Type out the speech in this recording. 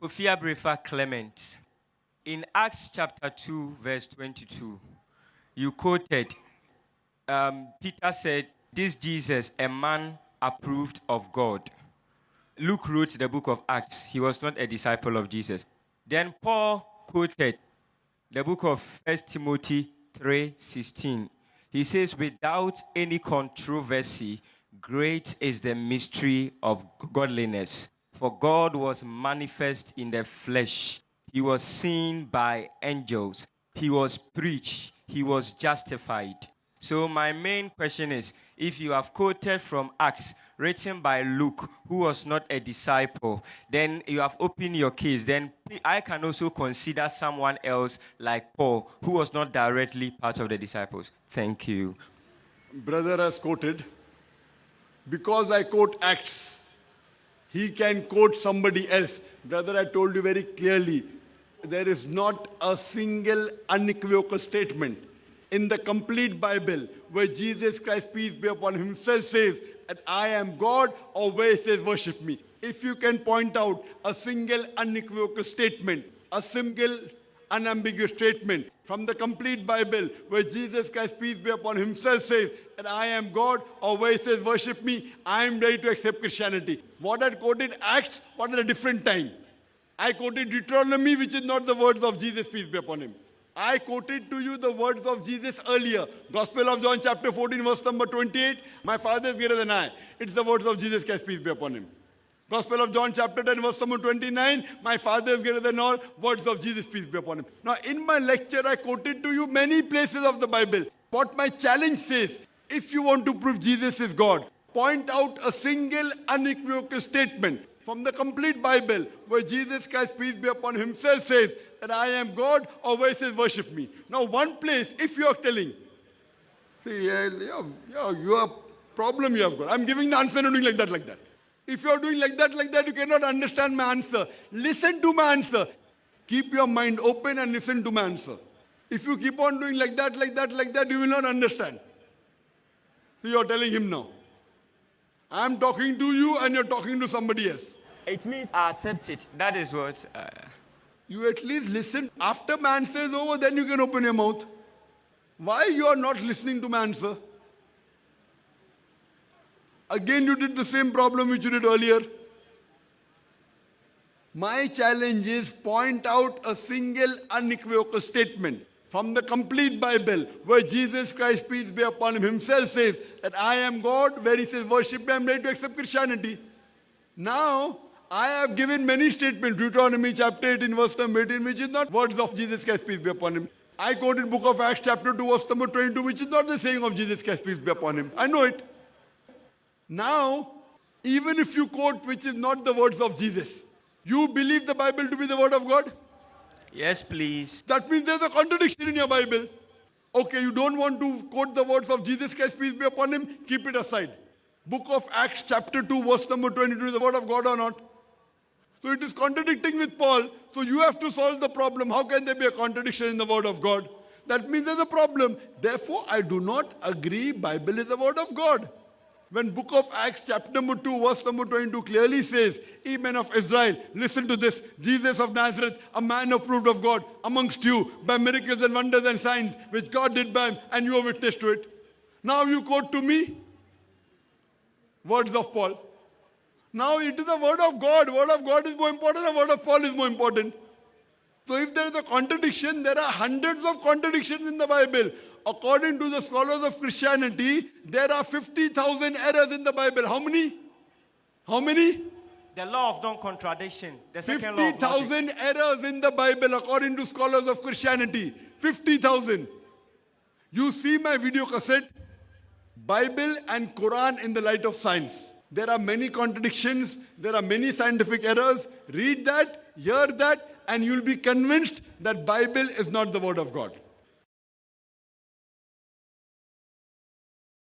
Kofi Abrefa Clement. In Acts chapter 2, verse 22, you quoted, Peter said, "This Jesus, a man approved of God." Luke wrote the book of Acts. He was not a disciple of Jesus. Then Paul quoted the book of 1 Timothy 3:16. He says, "Without any controversy, great is the mystery of godliness. For God was manifest in the flesh. He was seen by angels. He was preached. He was justified." So my main question is, if you have quoted from Acts, written by Luke, who was not a disciple, then you have opened your case. Then I can also consider someone else like Paul, who was not directly part of the disciples. Thank you. Brother has quoted. Because I quote Acts, he can quote somebody else. Brother, I told you very clearly, there is not a single unequivocal statement in the complete Bible where Jesus Christ, peace be upon him, himself says that I am God, or where he says worship me. If you can point out a single unequivocal statement, a single unambiguous statement from the complete Bible where Jesus Christ, peace be upon him, himself says that I am God, or where he says worship me, I am ready to accept Christianity. What I quoted Acts, what at a different time. I quoted Deuteronomy, which is not the words of Jesus, peace be upon him. I quoted to you the words of Jesus earlier. Gospel of John chapter 14 verse number 28. My Father is greater than I. It's the words of Jesus Christ, peace be upon him. Gospel of John chapter 10 verse number 29. My Father is greater than all. Words of Jesus, peace be upon him. Now in my lecture I quoted to you many places of the Bible. What my challenge says, if you want to prove Jesus is God, point out a single unequivocal statement from the complete Bible where Jesus Christ, peace be upon him, himself says that I am God, or where he says worship me. Now one place, if you are telling, see, you have problem you have got. I'm giving the answer and doing like that. If you are doing like that, you cannot understand my answer. Listen to my answer. Keep your mind open and listen to my answer. If you keep on doing like that, you will not understand. So you are telling him now. I'm talking to you and you're talking to somebody else. It means I accept it. That is what... You at least listen. After my answer is over, then you can open your mouth. Why you are not listening to my answer? Again, you did the same problem which you did earlier. My challenge is point out a single unequivocal statement from the complete Bible where Jesus Christ, peace be upon him, himself says that I am God, where he says worship me, I am ready to accept Christianity. Now, I have given many statements, Deuteronomy chapter 18 verse number 18, which is not words of Jesus Christ, peace be upon him. I quoted book of Acts chapter 2 verse number 22, which is not the saying of Jesus Christ, peace be upon him. I know it. Now, even if you quote which is not the words of Jesus, you believe the Bible to be the word of God? Yes, please. That means there's a contradiction in your Bible. Okay, you don't want to quote the words of Jesus Christ, peace be upon him, keep it aside. Book of Acts chapter 2 verse number 22 is the word of God or not? So it is contradicting with Paul. So you have to solve the problem. How can there be a contradiction in the word of God? That means there's a problem. Therefore, I do not agree Bible is the word of God. When book of Acts chapter number 2 verse number 22 clearly says, ye men of Israel, listen to this. Jesus of Nazareth, a man approved of God amongst you by miracles and wonders and signs which God did by him, and you are witness to it. Now you quote to me words of Paul. Now it is the word of God. Word of God is more important, the word of Paul is more important. So if there is a contradiction, there are hundreds of contradictions in the Bible. According to the scholars of Christianity, there are 50,000 errors in the Bible. How many? How many? The law of non-contradiction. The second law of 50,000 errors in the Bible according to scholars of Christianity. 50,000. You see my video cassette, Bible and Quran in the light of science. There are many contradictions. There are many scientific errors. Read that, hear that, and you'll be convinced that Bible is not the word of God.